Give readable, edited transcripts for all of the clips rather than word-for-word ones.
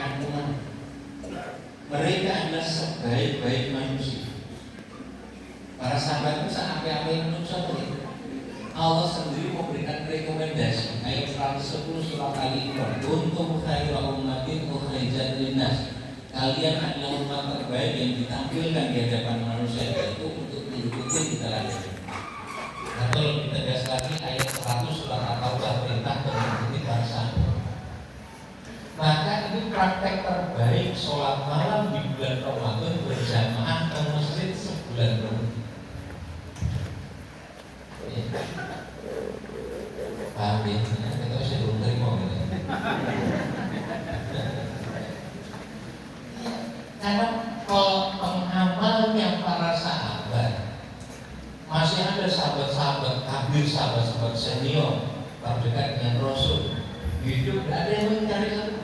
keagungan. Mereka adalah sebaik-baik manusia. Para sahabat itu sampai manusia ini. Allah sendiri memberikan rekomendasi ayat 110 surat Al-Imran, "Kuntum khairu ummatin ukhrijat linnas." Kalian adalah umat terbaik yang ditampilkan di hadapan manusia, itu untuk diikuti di teladan. Atau lebih tegas lagi ayat 100 surat At-Taubah, perintah mengikuti para sahabat. Maka ini praktek terbaik sholat malam di bulan Ramadan berjamaah ke masjid sebulan penuh. Paham ya? Kita bisa belum terima gitu. Karena kalau pengamalnya para sahabat, masih ada sahabat-sahabat kabir, sahabat-sahabat senior terdekat dengan Rasul, hidup tidak ada yang mencari satu.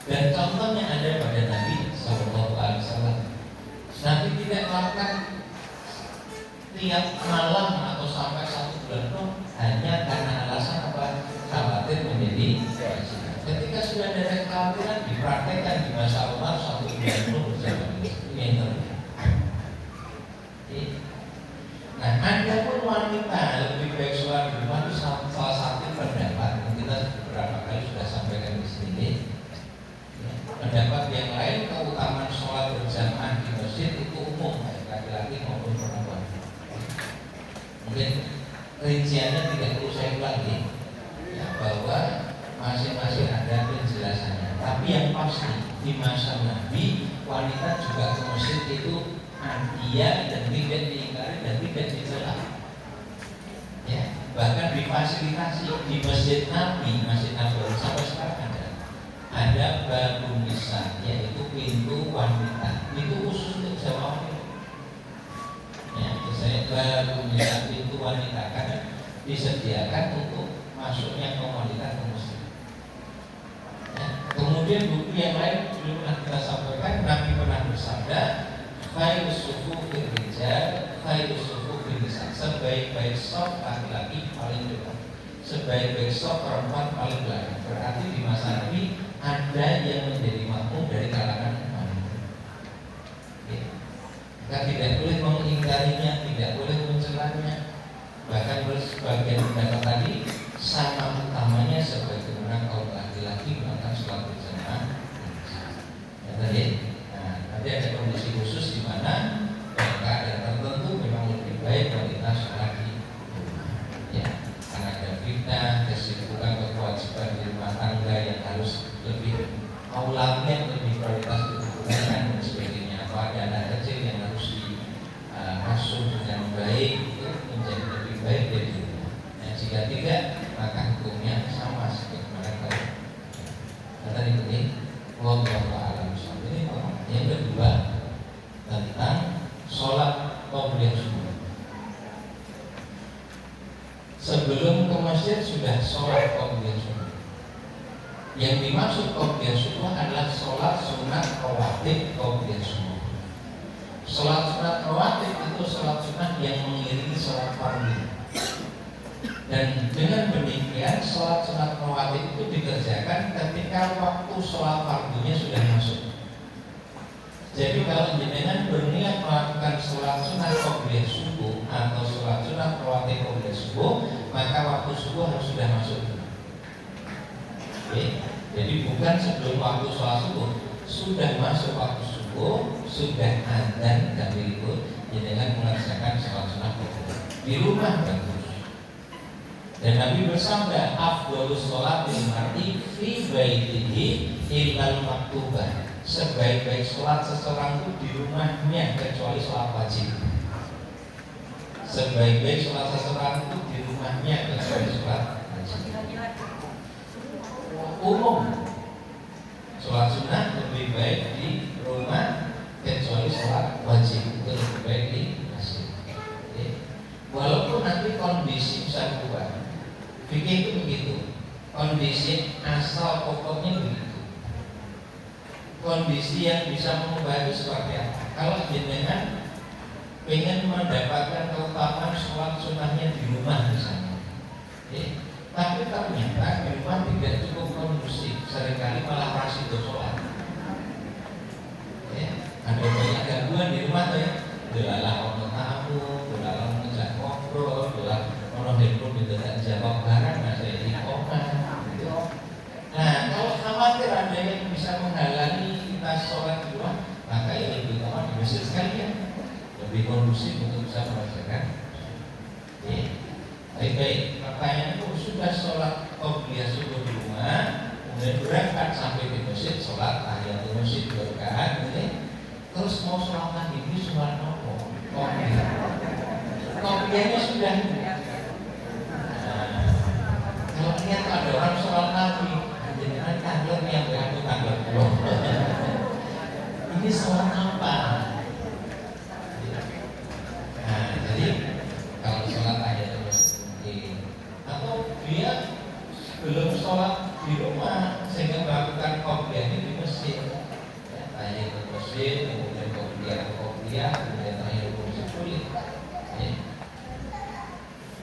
Dan contohnya ada pada Nabi SAW. Nabi tidak melakukan tiap malam atau sampai 1 bulan penuh hanya karena alasan apa? Khawatir menjadi kewajiban. Ketika sudah ada kekhawatiran, dipraktekkan di masa Umar 1 bulan penuh bersama ini yang terjadi. Nah, ada pun wanita lebih baik sholat di rumah itu salah satu pendapat yang kita beberapa kali sudah sampaikan di sini. Pendapat yang lain, keutamaan sholat berjamaah di masjid itu umum, baik laki-laki maupun perempuan. Mungkin rinciannya tidak perlu saya ulangi, ya, bahwa masing-masing ada penjelasannya. Tapi yang pasti di masa Nabi, wanita juga ke masjid itu dia dan tidak diingkari dan tidak dicela. Ya, bahkan difasilitasi di masjid Nabi, masjid Nabawi sampai sekarang ada babu nisa, yaitu pintu wanita. Itu khusus untuk jamaah. Ya, saya babu nisa, pintu wanita, karena disediakan untuk masuknya ke wanita ke masjid. Ya, kemudian buku yang lain belum pernah kita sampaikan. Nabi pernah bersabda, khairus sufufir rijal, khairus sufufir nisa. Sebaik-baik saf laki-laki paling depan, sebaik-baik saf perempuan paling belakang. Berarti di masa Nabi ada yang menjadi makmum dari kalangan wanita. Kita tidak boleh mengingkarinya, tidak boleh mencelanya. Bahkan sebagian pendapat tadi sama utamanya sebagaimana kaum laki-laki melakukan sholat berjamaah. Ya tadi, nanti ada kondisi khusus di mana keadaan tertentu memang lebih baik wanita sholat di rumah. Ya, karena ada fitnah, kesibukan, kewajiban di rumah tangga yang harus lebih aulanya, lebih prioritas digunakan dan sebagainya. Atau ada anak kecil yang harus diasuh dengan baik, itu menjadi lebih baik dari rumah. Nah, jika tidak, maka hukumnya sama seperti mereka. Kata ini, wallahu a'lam. Ini yang kedua tentang sholat qobliyah subuh. Sebelum ke masjid sudah sholat qobliyah subuh. Yang dimaksud qobliyah subuh adalah sholat sunat rawatib qobliyah subuh. Sholat sunat rawatib itu sholat sunat yang mengiringi sholat fardu. Dan dengan demikian sholat sunat rawatib itu dikerjakan ketika waktu sholat fardunya sudah masuk. Jadi kalau jenengan berniat melakukan sholat sunat qobliyah subuh atau sholat sunat rawatib qobliyah subuh, maka waktu subuh harus sudah masuk. Jadi bukan sebelum waktu sholat subuh, sudah masuk waktu subuh, sudah adzan dan berikut, jangan mengerjakan sholat sunat di rumah bagus. Dan Nabi bersabda, afdhalus sholatil mar'i fi baitihi illal maktubah. Sebaik-baik sholat seseorang itu di rumahnya kecuali sholat wajib. Sebaik-baik sholat seseorang itu di rumahnya kecuali sholat wajib. Umum sholat sunnah lebih baik di rumah kecuali sholat wajib, itu lebih baik di masjid. Walaupun nanti kondisi bisa berubah. Fikih itu begitu. Kondisi asal pokoknya begitu. Kondisi yang bisa mengubah itu seperti apa? Kalau jenengan ingin mendapatkan keutamaan sholat sunnahnya di rumah misalnya, tapi ternyata di rumah tidak cukup kondusif, seringkali malah rasiduh delalah ono tamu, delalah ngejak ngobrol, delalah ono handphone tidak jawab barang, masih di koma. Nah, kalau khawatir ada yang bisa menghalangi kita sholat di rumah, maka ya lebih utama di masjid sekalian, lebih kondusif untuk bisa merasakan. Baik, pertanyaan itu sudah sholat qobliyah subuh di rumah, kemudian berangkat sampai di masjid sholat tahiyatul masjid 2 rakaat, terus mau sholat lagi ini sholat apa? Qobliyahnya sudah. Kalau lihat ada orang sholat lagi, jangan kantor yang berlaku tanggal 10. Ini sholat apa? Nah, jadi kalau sholat tahiyatul atau dia belum sholat di rumah sehingga melakukan qobliyahnya di masjid, tahiyatul masjid, kemudian qobliyah, kemudian tahiyatul masjid boleh.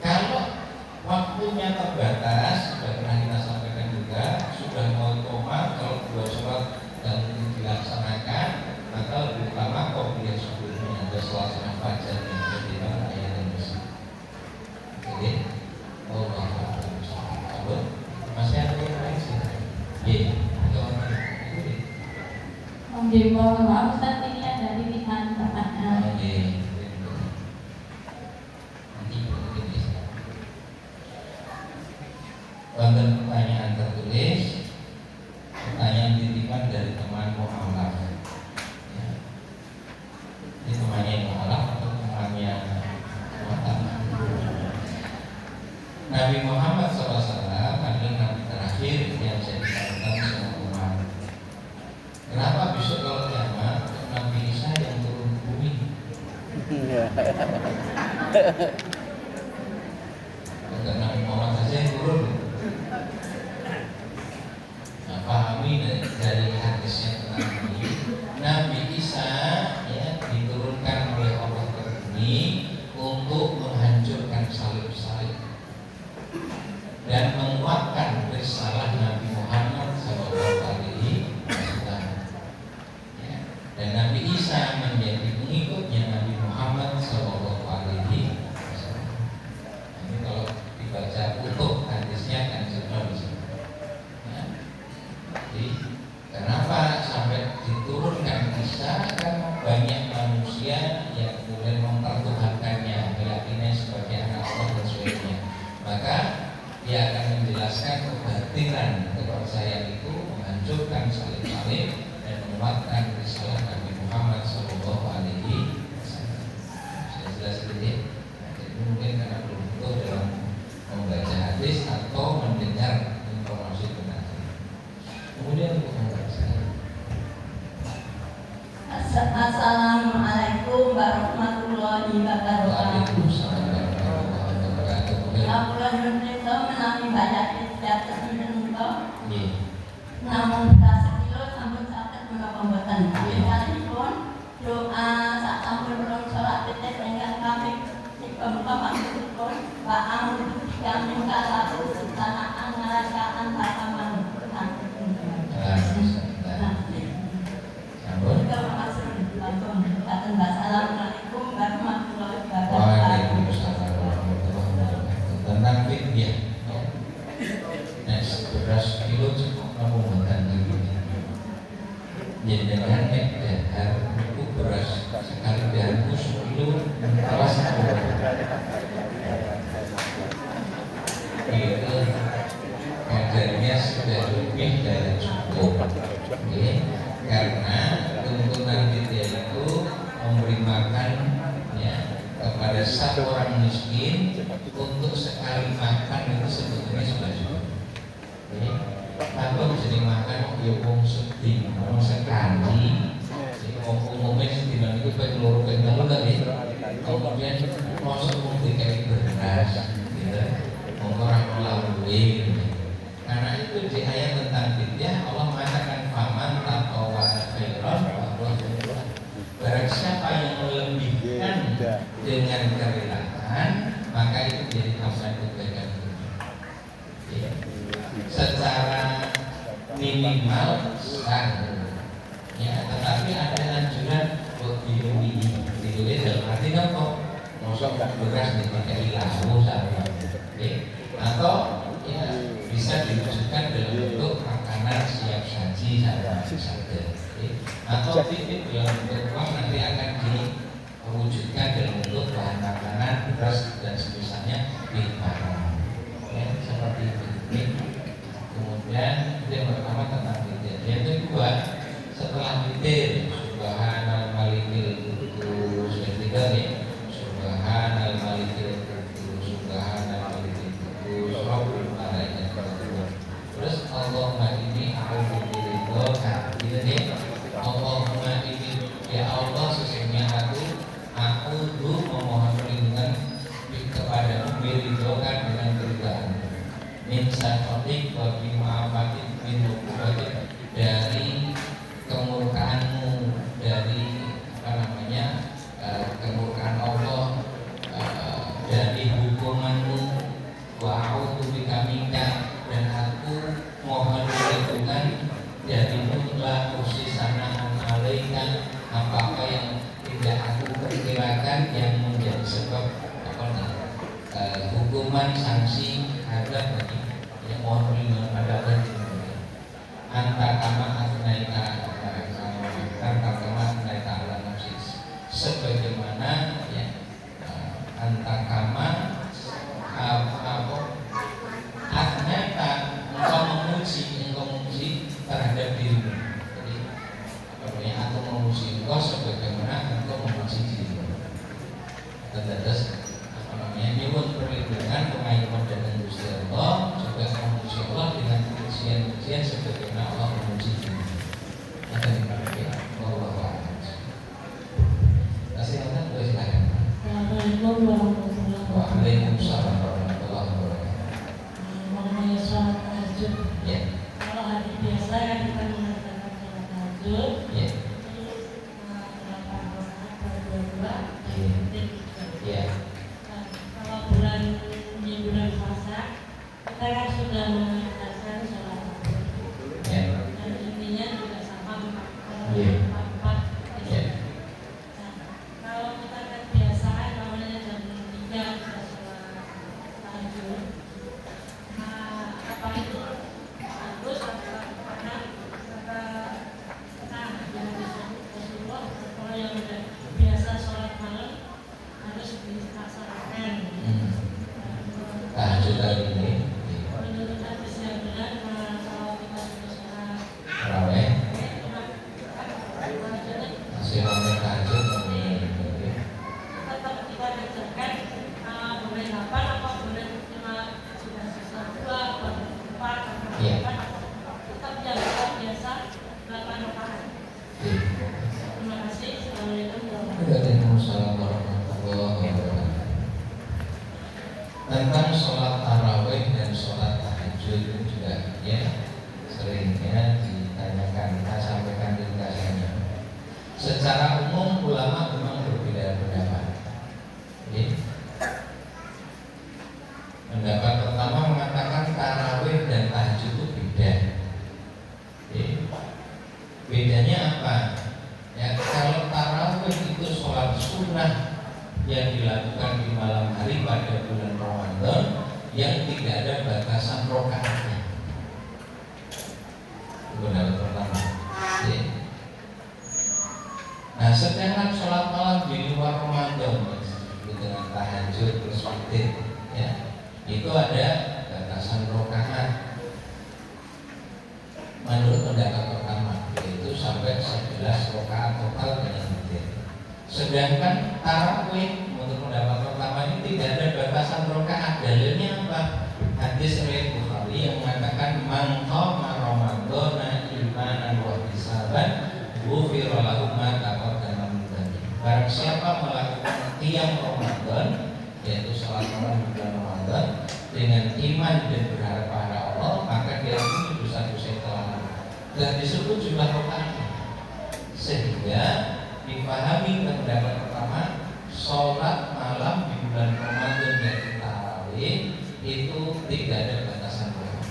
Kalau waktunya terbatas, sudah pernah kita sampaikan juga, sudah mau koma, kalau 2 sholat dan dilaksanakan, maka lebih utama qobliyah sebelumnya ada sholat sunat fajar yang kedua tahiyatul masjid. Oke. Masih ada yang lain sih? Mohon maaf Ustaz, ini ada titipan pertanyaan. Konten pertanyaan tertulis, pertanyaan titipan dari teman Muhammad. Ini temannya Muhammad atau temannya Muhammad? Nabi Muhammad SAW adalah Nabi terakhir yang saya disarankan sama umat. Kenapa besok kalau kiamat Nabi Isa yang turun ke bumi? Bukan Nabi Muhammad saja yang turun. Nah, pahami dari hadisnya tentang ini, Nabi Isa ya diturunkan oleh Allah ke bumi untuk menghancurkan salib-salib dan menguatkan risalah Nabi Muhammad SAW. Dan Nabi Isa menjadi pengikutnya Nabi Muhammad SAW. Ini kalau dibaca utuh hadisnya kan sudah bisa. Jadi kenapa sampai diturunkan Isa? Karena banyak manusia yang kemudian mempertuhankannya, meyakini sebagai anak Allah dan sebagainya. Maka dia akan menjelaskan kebatilan kepercayaan itu, menghancurkan salib-salib dan menguatkan risalah Nabi Muhammad SAW. Saya jelaskan ini. Jadi mungkin karena belum betul dalam membaca hadis atau mendengar informasi benar. Kemudian untuk membaca. Assalamualaikum warahmatullahi wabarakatuh. Waalaikumsalam warahmatullahi wabarakatuh. Laporan itu menami banyak jatuh itu, namun kita sekilo sampun sakit menopombotan. Kali pun doa saat sampun belum sholat titik dengan kami di pembuka pun Pak Amun yang mengkala tanah angarakaan bahasa manusia. Assalamualaikum warahmatullahi wabarakatuh. Waalaikumsalam warahmatullahi wabarakatuh. Tentang fidyah. Nah, 11 kilo cukup kamu makan dulu. Jadi dengan dahar itu beras sekali daharku 10 kilo awas aku. Itu kadarnya sudah lebih dari cukup. Karena tuntunan fidyah itu memberi makan ya kepada satu orang miskin untuk sekali makan itu sebetulnya sudah cukup. Tanpa bisa dimakan wong sedih, wong sekali. Umumnya sedih itu pengen loro pengen tadi. Kemudian proses memberikan beras, gitu. Orang melalui. Karena itu di ayat tentang fidyah Allah mengatakan faman taqwa khairan barang siapa yang melebihkan dengan kerelaan maka itu jadi tambahan kebaikan. Secara minimal sah, ya, tetapi ada anjuran buat dihuni gitu ya, dalam arti kan kok mosok nggak beras dipakai lalu sama atau ya bisa diwujudkan dalam bentuk makanan siap saji sama saja atau titip dalam bentuk uang nanti akan diwujudkan dalam bentuk bahan makanan beras dan semisalnya di barang ya, seperti itu. Kemudian yang pertama tentang witir. Yang kedua, setelah witir subhanal malikil kudus, yang ketiga nih subhanal malikil kudus, subhanal malikil kudus, rabbul malaikati. Terus Allahumma inni a'udzu biridhoka, gitu nih. Allahumma inni, ya Allah sesungguhnya aku memohon perlindungan kepadamu biridhoka dengan keridhaan. Min syarrotik wa bi ma'afatik min hukumatik, dari kemurkaanmu, dari kemurkaan Allah, dari hukumanmu, wa a'udzu bika minka, dan aku mohon perlindungan darimu la usisanaan alaika, apa yang tidak aku perkirakan yang menjadi sebab hukuman sanksi ada bagi yang mohon perlindungan pada Allah. Antakama asnaika ala nafsi, sebagaimana ya antakama asnaika, engkau memuji terhadap dirimu. Jadi aku memuji engkau sebagaimana engkau memuji dirimu. Terus nyebut perlindungan pengayuman dan Gusti Allah, juga memuji Allah dengan pujian-pujian sebagaimana Allah memuji diri. Ada di mana Allah. Kasih Allah, boleh silakan. Assalamualaikum warahmatullahi wabarakatuh. Waalaikumsalam warahmatullahi wabarakatuh. Mengenai sholat tahajud. Ya. Kalau hari biasa yang kita mengadakan sholat tahajud. Ya. 8 rakaat berdua-dua. Ya. Di bulan puasa kita kan sudah mengerjakan sholat tahajud, dan intinya juga sama 4 kalau kita kan biasaan namanya jam 3 kita sholat tahajud, apa itu bagus karena Rasulullah kalau yang udah biasa sholat malam harus dilaksanakan. Tahajud hari ini menurut hadis yang benar, kalau kita sudah sholat tarawih masih ramai tahajud tetap kita kerjakan boleh 8 apa boleh cuma sudah sisa 2 atau 4 atau 8 tetap yang biasa 8 rakaat. Terima kasih. Assalamualaikum Waalaikumsalam warahmatullahi wabarakatuh. Tentang sholat tarawih dan sholat tahajud itu juga ya seringnya ditanyakan, kita sampaikan ringkasannya. Secara umum ulama memang berbeda pendapat. Pendapat pertama mengatakan tarawih dan tahajud itu beda. Bedanya apa? Ya, kalau tarawih itu sholat sunnah yang dilakukan di malam hari pada bulan Ramadan yang tidak ada batasan rokaatnya. Pendapat pertama. Nah, sedangkan sholat malam di luar Ramadan dengan tahajud terus witir, ya, itu ada batasan rokaat. Menurut pendapat pertama, yaitu sampai 11 rokaat total dengan witir. Sedangkan tarawih menurut pendapat pertama ini tidak ada batasan rokaat. Dalilnya apa? Hadis riwayat Bukhari yang mengatakan man qama ramadhana imanan wa ihtisaban ghufira lahu ma taqaddama min dhanbi. Barang siapa melakukan qiyam Ramadan, yaitu salat malam di bulan Ramadan dengan iman dan berharap pada Allah, maka dia diampuni dosa-dosa yang telah lalu. Dan disebut jumlah rokaatnya. Sehingga dipahami pendapat pertama, sholat malam di bulan Ramadan yaitu tarawih itu tidak ada batasan waktu.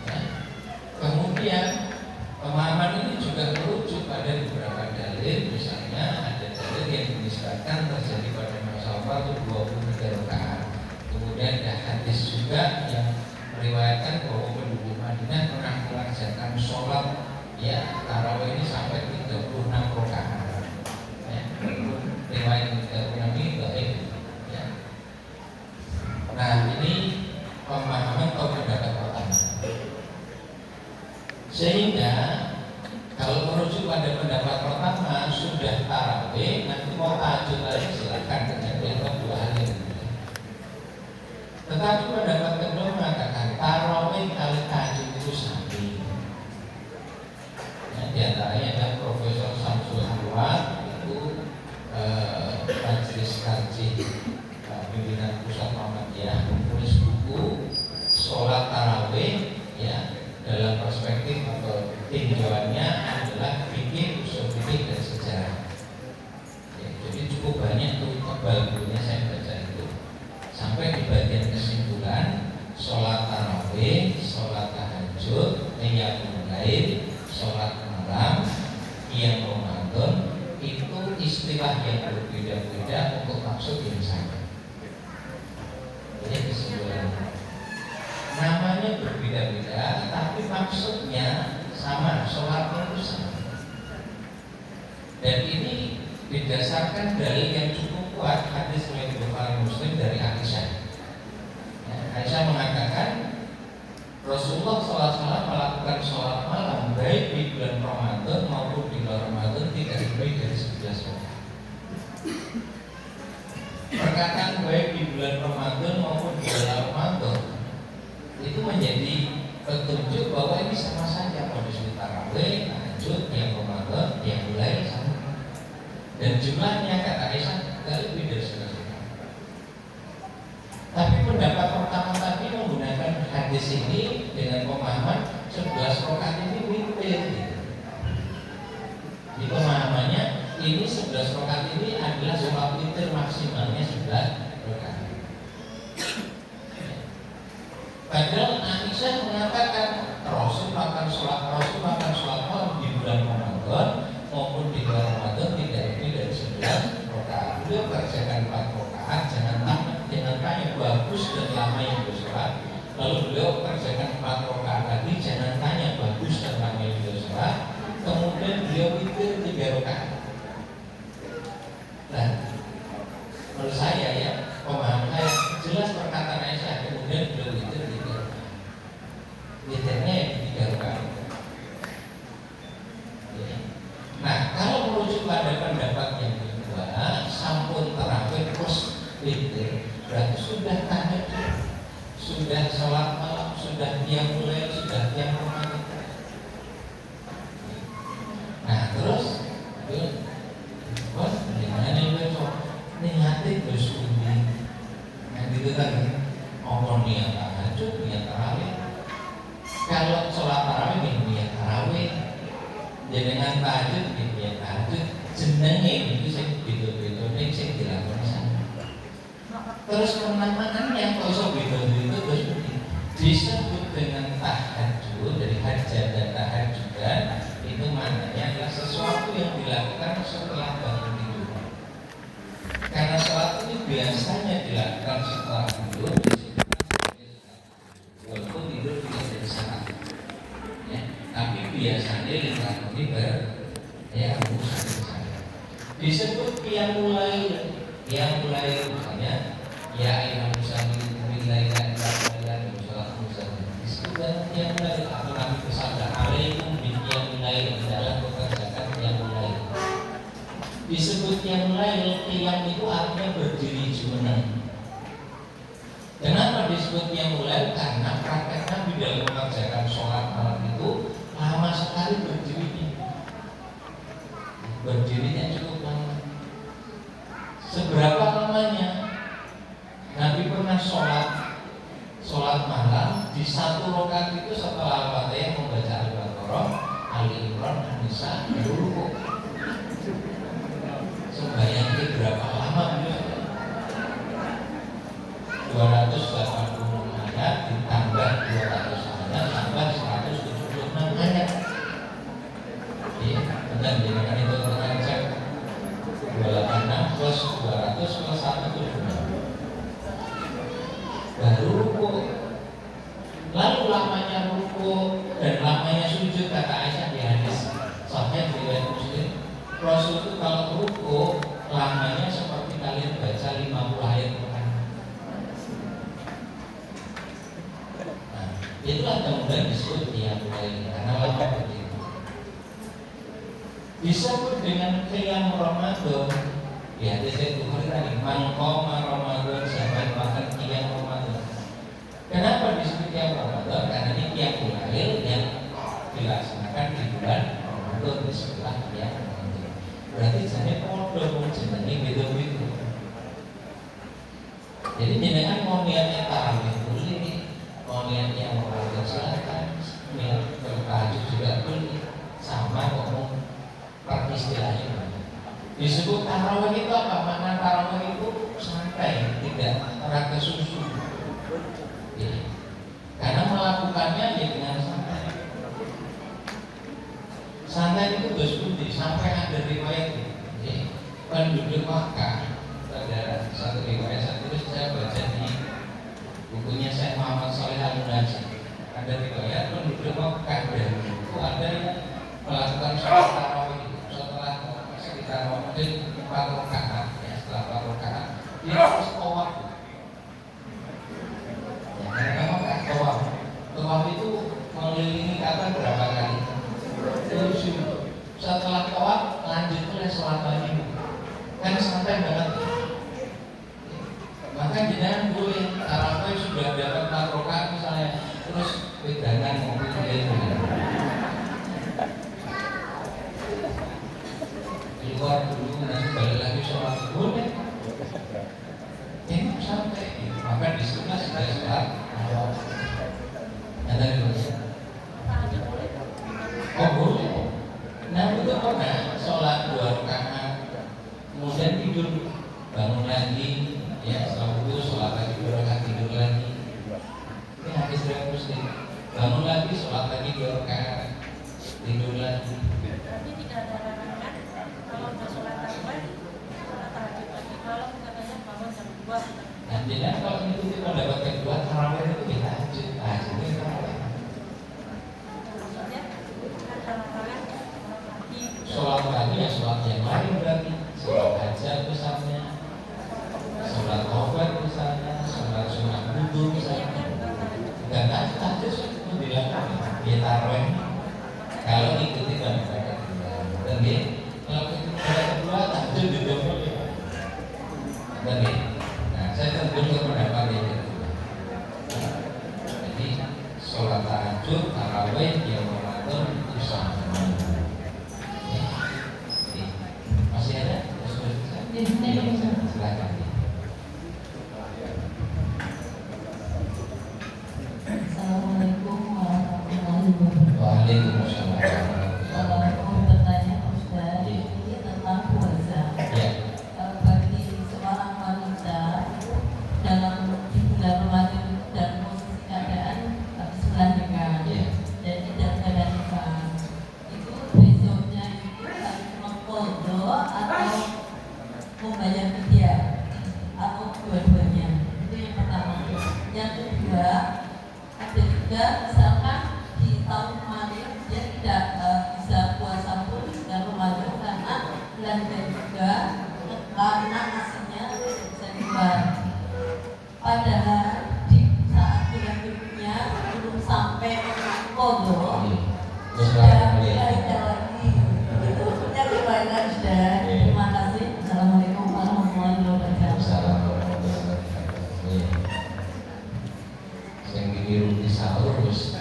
Ya. Kemudian pemahaman ini juga merujuk pada beberapa dalil dalil, misalnya ada dalil yang dinisbatkan terjadi pada masa waktu 23 rakaat. Kemudian ada hadis juga yang meriwayatkan bahwa penduduk Madinah pernah melaksanakan sholat ya tarawih ini sampai 36 rakaat. Ya, riwayat 36 ini baik. Ya. Nah ini pemahaman atau pendapat pertama. Sehingga kalau merujuk pada pendapat pertama sudah tarawih, nanti mau tahajud lagi silakan dengan dianggap 2 hari. Tetapi pendapat kedua mengatakan tarawih kali tahajud itu sami. Ya, di antaranya ada Profesor Samsul Anwar itu majelis kaji pimpinan pusat Muhammadiyah menulis buku sholat tarawih ya dalam perspektif atau tinjauannya adalah fikih, usul fikih dan sejarah. Ya, jadi cukup banyak tuh tebal bukunya saya baca itu. Sampai di bagian kesimpulan sholat tarawih, sholat tahajud, qiyamul lail, sholat malam, qiyam Ramadan itu istilah yang berbeda-beda untuk maksud yang sama. Ini kesimpulan. Namanya berbeda-beda, tapi maksudnya sama, sholatnya itu sama. Dan ini didasarkan dalil yang cukup kuat, hadis riwayat Bukhari Muslim dari Aisyah. Ya, Aisyah mengatakan Rasulullah SAW melakukan sholat malam baik di bulan Ramadan maupun di luar Ramadan tidak lebih dari 11 rakaat. Perkataan baik di bulan Ramadan maupun di luar Ramadan itu menjadi petunjuk bahwa ini sama saja kondisi tarawih, tahajud, yang Ramadan, yang mulai sama. Dan jumlahnya kata Aisyah tidak lebih dari 11 rakaat. Tapi pendapat pertama tadi menggunakan hadis ini dengan pemahaman 11 rakaat ini witir. Di pemahamannya ini 11 rakaat ini adalah sholat witir maksimalnya 11 rakaat. Padahal Aisyah mengatakan Rasul makan sholat malam di bulan Ramadan maupun di bulan Ramadan tidak lebih dari 11 rakaat. Beliau kerjakan 4 rakaat, jangan tanya bagus dan lama yang bersolat. Lalu beliau kerjakan 4 rakaat lagi, jangan tanya bagus dan lama yang bersolat. Kemudian beliau witir 3 rakaat. Nah, menurut saya ya, pemahaman saya jelas perkataan Aisyah, kemudian beliau witir 3 rakaat. Witirnya yang 3 rakaat. Nah, kalau merujuk pada pendapat yang kedua, sampun tarawih terus witir, berarti sudah tahajud, sudah sholat malam, sudah qiyamul lail, sudah qiyam Ramadan. Nah, terus bos, gimana nih besok? Niatin terus undi. Nah, gitu kan? Omong niat tahajud, niat tarawih. Kalau sholat tarawih, niat tarawih. Dengan tahajud ya tahajud jenenge itu sing beda-beda ning sing dilakoni sana. Terus penamaannya kok iso beda-beda terus disebut dengan tahajud dari hajat dan tahajudan itu maknanya adalah sesuatu yang dilakukan setelah bangun tidur. Karena sholat ini biasanya dilakukan setelah tidur, walaupun tidur tidak jadi syarat. Ya, tapi biasanya lingkaran ini disebut yang mulai misalnya ya ayat musallin billahi la ilaha illa disebut yang mulai atau Nabi bersabda alaikum yang mulai dalam mengerjakan yang mulai. Disebut yang mulai yang itu artinya berdiri jumeneng. Kenapa disebut yang mulai? Karena praktek Nabi dalam mengerjakan sholat malam itu lama sekali berdirinya cukup lama. Seberapa lamanya? Nabi pernah sholat malam di 1 rakaat itu setelah Al-Fatihah membaca Al-Baqarah, Ali Imran, An-Nisa, dulu sembahyangnya berapa lama beliau? 286 ayat ditambah 200 ayat tambah 176 ayat. Iya, benar, jadi kan itu dengan cek ruku. Lalu lamanya ruku dan lamanya sujud, kata Aisyah di hadis sahih riwayat Muslim, Rasul itu kalau ruku lamanya seperti kalian baca 50 ayat Quran. Nah, itulah kemudian disebut qiyamul lail karena lama begitu. Disebut dengan qiyam Ramadan. Ya, saya tulis tadi man qama Ramadan sampai makan qiyam Ramadan. Kenapa disebut qiyam Ramadan? Karena ini qiyamul lail yang dilaksanakan di bulan Ramadan setelah qiyam Ramadan. Berarti jadi podo jenenge beda-beda. Jadi jenengan mau niatnya tarawih boleh, mau niatnya Ramadan silakan, niat bertahajud juga boleh, sama kok istilahnya. Disebut tarawih itu apa? Makna tarawih itu santai, tidak raga susu. Ya. Karena melakukannya ya dengan santai. Santai itu bersebuti sampai ada riwayat penduduk Makkah. Ada satu riwayat satu saya baca di bukunya Syekh Muhammad Shalih Al-Munajjid. Ada riwayat penduduk Makkah dan itu ada yang melakukan sholat tarawih setelah sekitar mungkin 4 rakaat ya, setelah 4 rakaat dia harus tawaf. Ya, karena memang tawaf. Tawaf itu mengelilingi Ka'bah berapa kali? 7. Setelah tawaf lanjut oleh sholat lagi. Kan santai banget. Maka jangan boleh tarawih sudah dapat 4 rakaat misalnya terus wedangan mobil itu. Keluar dulu nanti balik lagi sholat boleh. Ini santai. Maka disitulah sudah sholat. Ada dulu. Oh boleh. Nah itu pernah sholat 2 rakaat, kemudian tidur, bangun lagi, ya setelah itu sholat lagi 2 rakaat, tidur lagi. Ini hadis riwayat Muslim. Bangun lagi, sholat lagi 2 rakaat, tidur lagi. Berarti tidak ada larangan kalau udah sholat tarawih, sholat tahajud lagi. Kalau katanya bangun jam 2. Dan tidak kalau itu kita mendapatkan 2 tarawih itu kita tahajud, tahajud itu tarawih. Sholat lagi ya sholat yang lain berarti sholat hajat misalnya, sholat taubat misalnya, sholat sunat wudu misalnya. Dan tahajud itu dilakukan dia tarawih kalau ikuti dan mereka dan dia kalau kita kedua tahajud juga boleh. Dan dia, nah saya tentu ke pendapat yang kedua. Jadi sholat tahajud, tarawih, yang Ramadan itu sama. Masih ada? Silakan. Assalamualaikum warahmatullahi wabarakatuh. Waalaikumsalam. Kalau mau bertanya Ustaz, ini tentang puasa. Bagi seorang wanita dalam di bulan Ramadan dan posisi keadaan habis melahirkan dan tidak ada nikah, itu besoknya itu harus mengqadha atau membayar fidyah atau dua-duanya. Itu yang pertama. Yang kedua, ada juga misalkan di tahun kemarin dia tidak bisa puasa pun dan Ramadan karena belanja juga karena asinya tidak bisa dibayar. Padahal di saat bulan berikutnya belum sampai qadha sudah belanja lagi. Itu punya riwayat sudah. Terima kasih. Assalamualaikum warahmatullahi wabarakatuh. Yang ditiru di sahur terus.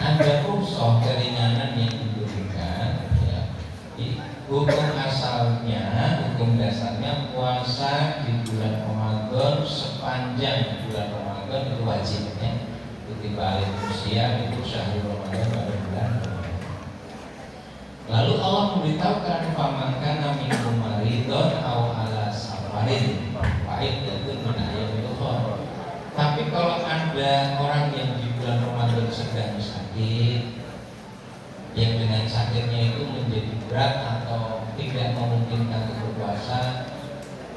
Ada rukhsah keringanan yang diberikan ya. Hukum asalnya, hukum dasarnya puasa di bulan Ramadan sepanjang bulan Ramadan itu wajibnya. Kutiba alaikum syiyam itu syahrul Ramadan pada bulan Ramadan. Lalu Allah memberitahukan faman kana minkum maridun aw ala safarin fa iddatun min ayyamin ukhra. Tapi kalau ada orang yang di bulan Ramadan sedang sakit, yang dengan sakitnya itu menjadi berat atau tidak memungkinkan untuk berpuasa,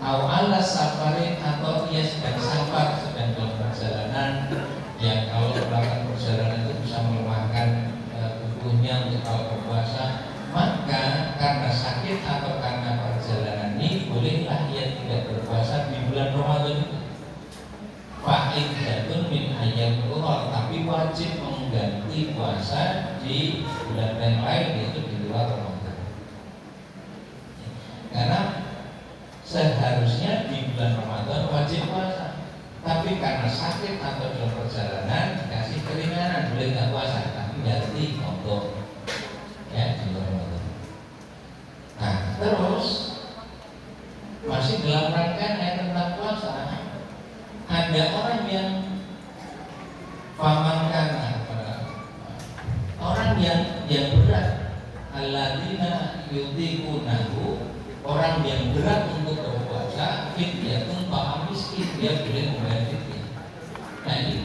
awala safarin atau ia sedang safar, sedang dalam perjalanan, yang kalau melakukan perjalanan itu bisa melemahkan tubuhnya untuk kalau berpuasa, maka karena sakit atau karena perjalanan ini bolehlah ia tidak berpuasa di bulan Ramadan itu. Fa'iddatun min ayyam ukhra, tapi wajib mengganti puasa di bulan yang lain, yaitu di luar Ramadan. Karena seharusnya di bulan Ramadan wajib puasa, tapi karena sakit atau dalam perjalanan dikasih keringanan, boleh nggak puasa, tapi ganti untuk ya di luar Ramadan. Nah, terus masih dalam rangkaian tentang puasa, ada orang yang famankan, orang yang berat, alladzina yutiqunahu, orang yang berat untuk berpuasa, fidyatun ta'am miskin, dia boleh membayar fidyah. Nah, ini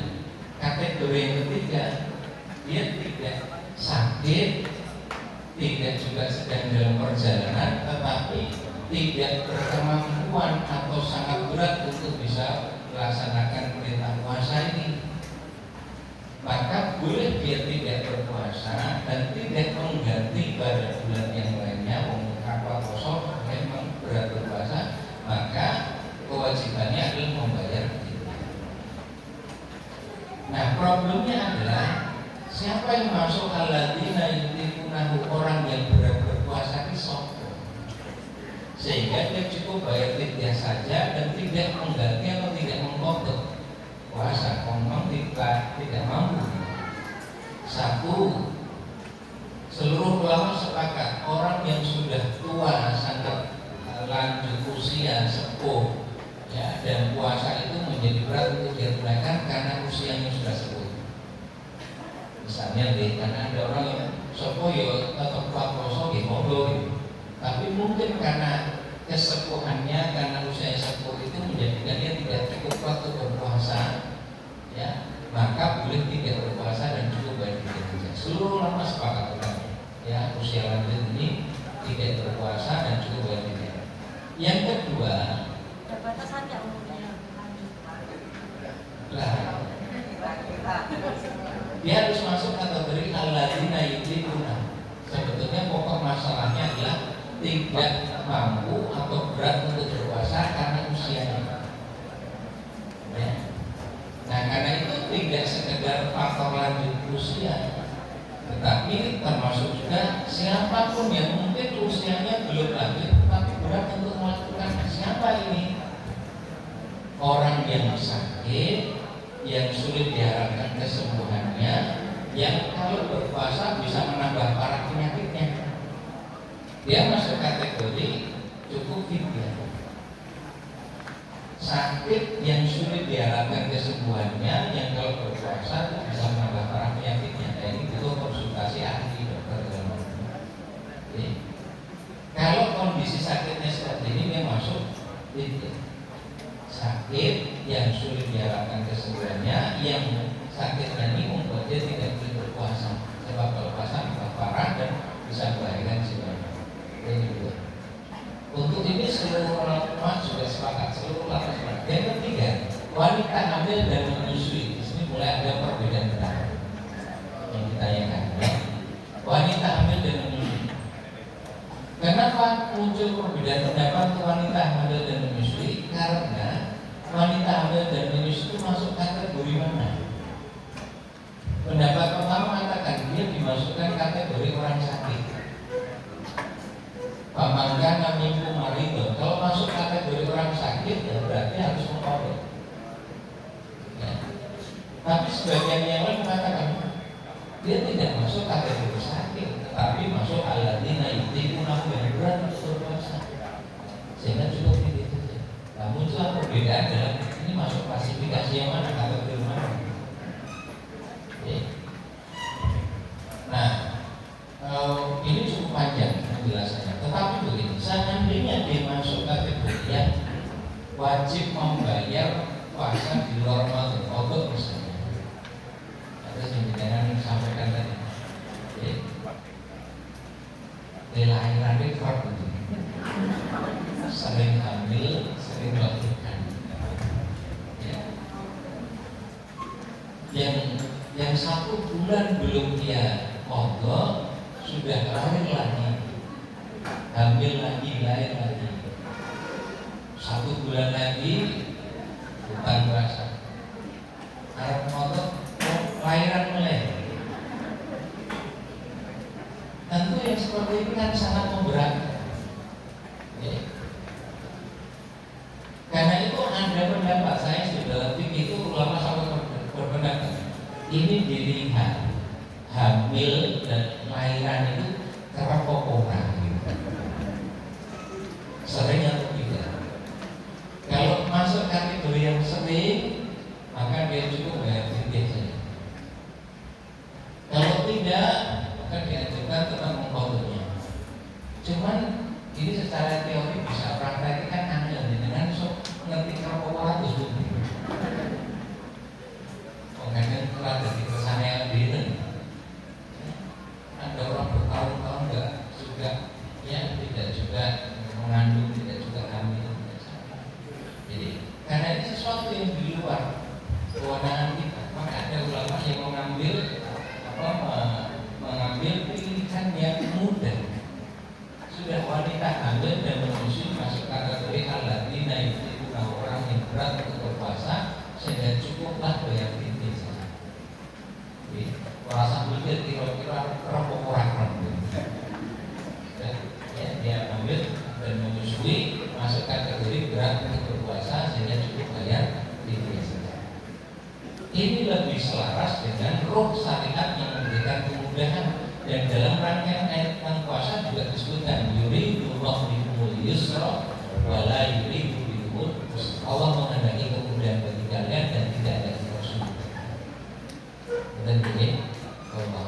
kategori yang ketiga, dia tidak sakit, tidak juga sedang dalam perjalanan, tetapi tidak berkemampuan atau sangat berat untuk bisa melaksanakan perintah puasa ini, maka boleh dia tidak berpuasa dan tidak mengganti pada bulan yang lainnya. Apa kosong memang berat berpuasa, maka kewajibannya adalah membayar fidyah. Nah, problemnya adalah siapa yang masuk alladzina yutiqunahu, orang yang berat berpuasa di sopo, sehingga dia cukup bayar fidyah saja dan tidak mengganti atau tidak mengkodok puasa, memang tidak mampu. Satu, seluruh ulama sepakat orang yang sudah tua, sangat lanjut usia, sepuh, ya, dan puasa itu menjadi berat untuk dia tunaikan karena usianya sudah sepuh. Misalnya karena ada orang yang sepuh ya tetap kuat puasa gitu, tapi mungkin karena kesepuhannya, karena usia sepuh itu menjadikan dia tidak cukup kuat untuk berpuasa, ya, maka boleh tidak berpuasa dan cukup bayar fidyah. Seluruh ulama sepakat ya, usia lanjut ini tidak berpuasa dan cukup bayar fidyah. Yang kedua, batasannya umurnya dia harus masuk kategori alladzina yutiquna. Sebetulnya pokok masalahnya adalah tidak mampu atau berat untuk berpuasa karena usianya. Ya. Nah, karena itu tidak sekedar faktor lanjut usia, tetapi termasuk juga siapapun yang mungkin usianya belum lanjut tetapi berat untuk melakukan. Siapa ini? Orang yang sakit, yang sulit diharapkan kesembuhannya, yang kalau berpuasa bisa menambah parah penyakitnya. Dia masuk kategori cukup fidyah. Sakit yang sulit diharapkan kesembuhannya, yang kalau berpuasa bisa menambah parah penyakitnya. Nah, ini butuh konsultasi ahli dokter dalam. Kalau kondisi sakitnya seperti ini, dia masuk fidyah. Sakit yang sulit diharapkan kesembuhannya, yang sakitnya ini membuat dia tidak boleh berpuasa, sebab kalau puasa bisa parah dan bisa melahirkan jiwa. Untuk ini seluruh ulama sudah sepakat, seluruh ulama sepakat. Yang ketiga, wanita hamil dan menyusui. Di sini mulai ada perbedaan pendapat yang ditanyakan. Ya. Wanita hamil dan menyusui. Kenapa muncul perbedaan pendapat untuk wanita hamil dan menyusui? Karena wanita hamil dan menyusui itu masuk kategori mana? Pendapat pertama mengatakan dia dimasukkan kategori orang sakit. Pamangkan minggu marido. Kalau masuk kategori orang sakit, ya berarti harus mengkodok. Ya. Tapi sebagian yang lain mengatakan dia tidak masuk kategori sakit, tetapi masuk alladzina yutiqunahu, yang berat untuk berpuasa. Sehingga cukup itu saja. Nah, muncul perbedaan dalam ini masuk klasifikasi yang mana, kategori mana. Ya. Nah, ini cukup panjang penjelasannya. Tetapi begini, seandainya dia masuk kategori yang wajib membayar puasa di luar Ramadan, kodok misalnya, Lahiran itu sering hamil, sering melahirkan. Ya. Yang 1 bulan belum dia mogok sudah lahir lagi, hamil lagi, lahir lagi. 1 bulan lagi bukan puasa. Arab mogok lahiran meleh. Tentu yang seperti ini kan sangat memberatkan. Ya. Karena itu ada pendapat saya sudah fikih itu ulama sampai berpendapat ini dilihat hamil dan lahiran itu kerokokan gitu. Sering atau tidak? Kalau masuk kategori yang sering, maka dia cukup bayar fidyah saja. Kalau tidak, maka diajukan tetap mengkodoknya. Cuman ini secara teori bisa, prakteknya kan angel dengan ngerti kerokokan itu. Kadang telah jadi kesan yang diri. Ada orang bertahun-tahun tidak juga mengandung, tidak juga hamil. Jadi karena ini sesuatu yang di luar kewenangan kita, maka ada ulama yang mengambil pilihan yang mudah. Sudah wanita hamil dan menyusui masuk kategori alladzina yu'minuna, orang yang berat untuk berpuasa sehingga cukuplah bayar fidyah. Merasa mikir kira-kira rokok kurang dia ambil dan menyusui masuk kategori berat untuk berpuasa sehingga cukup bayar fidyah saja. Ini lebih selaras dengan roh syariat yang memberikan kemudahan, dan dalam rangkaian ayat tentang puasa juga disebutkan yuridullahu bikumul yusra wala yuridu bikumul usra. Allah menghendaki kemudahan bagi kalian dan tidak ada kesulitan. Dan ini Allah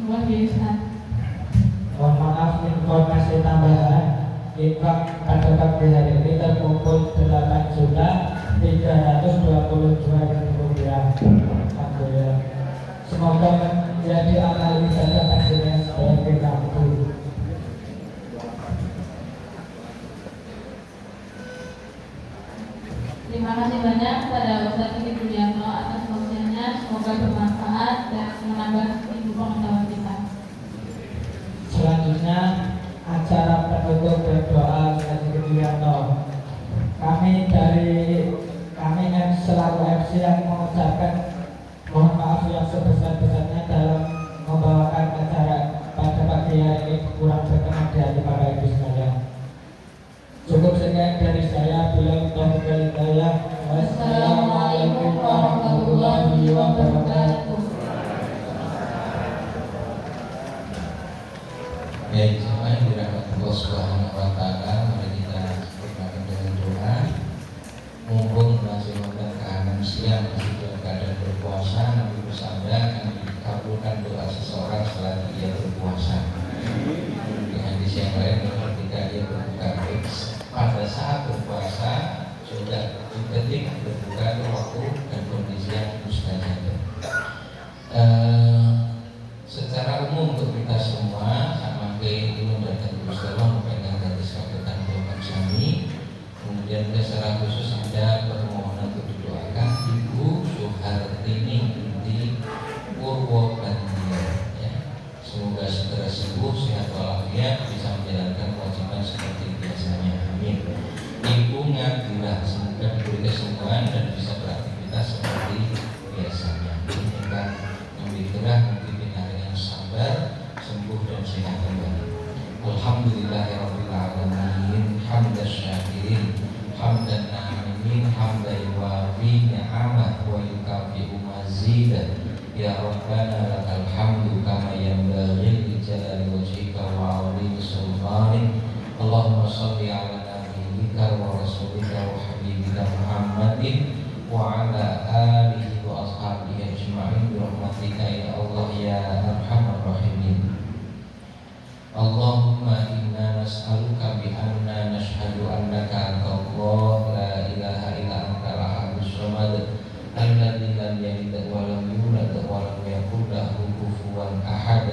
luar biasa. Mohon maaf, informasi tambahan. Infak pada pagi hari ini terkumpul 8.322.000 rupiah. Alhamdulillah. Semoga menjadi amal ibadah panjenengan sebagai kabul. Terima kasih banyak kepada Ustaz Fikri Julianto atas waktunya. Semoga bermanfaat dan menambah ilmu pengetahuan kita. Selanjutnya acara penutup dan doa Ustaz Fikri Julianto. Kami yang selaku MC yang mengucapkan mohon maaf yang sebesar-besarnya dalam membawakan acara pada pagi hari ini kurang berkenan di hati para ibu sekalian. Cukup sekian dari saya. Bila taufiq hidayah. Wassalamualaikum warahmatullahi wabarakatuh. Baik, semua yang dirahmati Allah Subhanahu wa Ta'ala, mari kita berdoa dengan doa. Mumpung masih keadaan siang, masih dalam keadaan berpuasa, Nabi bersabda akan dikabulkan doa seseorang setelah dia berpuasa. Di hadis yang lain, ketika dia berbuka pada saat berpuasa sudah detik berbuka waktu dan kondisi yang mustajab. Secara umum untuk kita semua sama ilmu dan Gusti Allah memegang garis kapitan doa kami. Kemudian secara khusus ada permohonan untuk didoakan Ibu Suhartini di Purwobandia. Ya. Semoga segera sembuh, sehat walafiat, bisa menjalankan kewajiban seperti biasanya. Amin. Ibu Ngabila semoga diberi kesembuhan dan bisa beraktivitas seperti biasanya. Ini kan memikirkan mungkin hari yang sabar, sembuh dan sehat kembali. Alhamdulillahirabbil alamin, hamdan syakirin, hamdan na'imin, hamdan yuwafi ni'amah wa yukafi'u mazidah. Ya Rabbana lakal hamdu kama yanbaghi li jalali wajhika wa 'azimi sultanik. Allahumma shalli ala nabiyyika wa rasulika wa habibika Muhammadin wa ala alihi wa ashabihi ajma'in bi rahmatika ya Allah ya arhamar rahimin. Allahumma inna nas'aluka bi anna nashhadu annaka Allah la ilaha illa anta al-ahadus samad alladzi lam yalid wa lam yulad wa lam yakul lahu kufuwan ahad.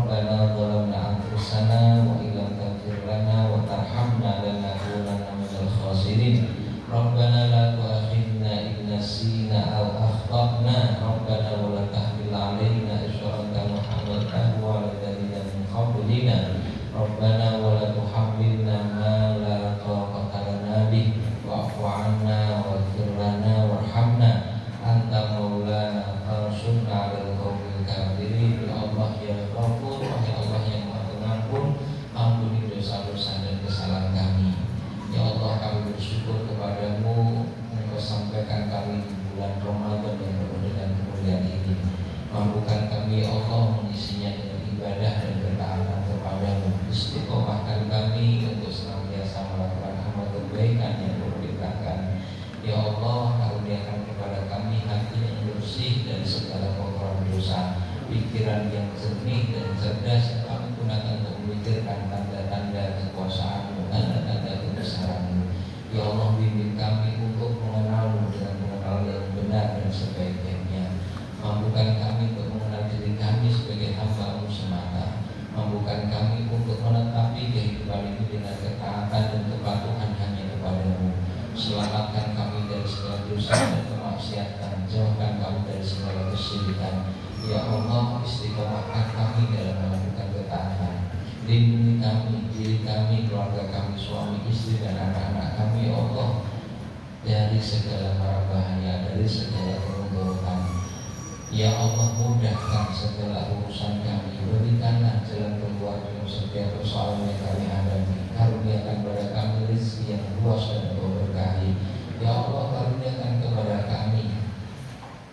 Rabbana zalamna anfusana wa illam taghfir lana wa tarhamna lanakunanna minal khasirin. Rabbana la tu'akhidna in nasina aw akhtana. Rabbana wa la tahmil 'alaina isran kama hamaltahu 'ala alladziina min qablina. Rabbana wa la tuhammilna ma la taqata lana bih wa'fu 'anna waghfir lana warhamna anta maulana fansurna 'alal qaumil kafirin. Ya Allah ya Ghafur, wahai Allah yang Maha Pengampun, ampuni dosa-dosa dan kesalahan kami. Ya Allah, kami bersyukur kepadamu Engkau sampaikan kami di bulan Ramadan yang penuh dengan kemuliaan ini. Mampukan kami ya Allah mengisinya dengan ibadah dan ketaatan kepadamu. Istiqomahkan kami untuk senantiasa melakukan amal kebaikan yang diperintahkan. Ya Allah, karuniakan kepada kami hati yang bersih dari segala kotoran dosa, pikiran yang jernih dan cerdas yang kami gunakan untuk memikirkan tanda-tanda kekuasaan-Mu, tanda-tanda kebesaran-Mu. Ya Allah, bimbing kami untuk mengenal-Mu dengan mengenal yang benar dan sebaik-baiknya. Mampukan kami untuk mengenal diri kami sebagai hamba-Mu semata. Mampukan kami untuk menetapi kehidupan ini dengan ketaatan dan kepatuhan hanya kepada-Mu. Selamatkan kami dari segala dosa dan kemaksiatan, jauhkan kami dari segala kesyirikan. Ya Allah, istiqomahkan kami dalam melakukan ketaatan. Lindungi kami, diri kami, keluarga kami, suami, istri dan anak-anak kami, ya Allah, dari segala mara bahaya, dari segala kemudorotan. Ya Allah, mudahkan segala urusan kami. Berikanlah jalan keluar dalam setiap persoalan yang kami hadapi. Karuniakan kepada kami rezeki yang luas dan berkahi. Ya Allah, karuniakan kepada kami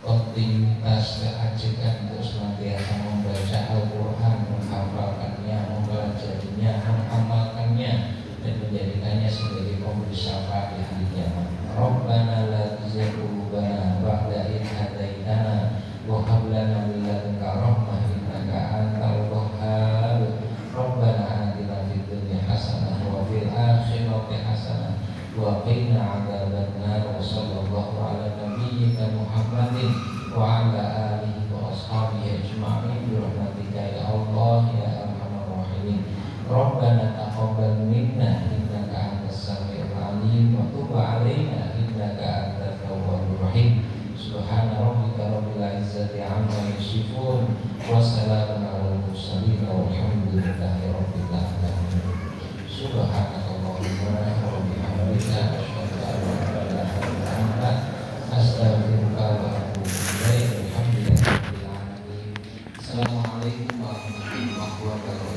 optimitas keajikan untuk senantiasa membaca Al-Quran, menghafalkannya, mempelajarinya, mengamalkannya, dan menjadikannya sebagai pemberi syafaat di hari kiamat. Rabbana la tuzigh qulubana ba'da idh hadaitana wa hab lana min ladunka rahmah innaka antal wahhab. Rabbana atina fid dunya hasanah wa fil akhirati hasanah wa qina adzabannar. Wa sallallahu ala nabiyyina Muhammadin wa ala alihi wa ashabihi ajma'in bi rahmatika ya Allah ya arhamar rahimin. Rabbana taqabbal minna innaka antas samiul alim wa tub 'alaina innaka antat tawwabur rahim. Subhana rabbika rabbil izzati 'amma yasifun wa salamun 'alal mursalin walhamdulillahi rabbil alamin. Subhanakallahumma wa bihamdika asyhadu an la ilaha illa anta astaghfiruka wa atubu ilaik. Alhamdulillahirabbil alamin. Assalamualaikum warahmatullahi wabarakatuh.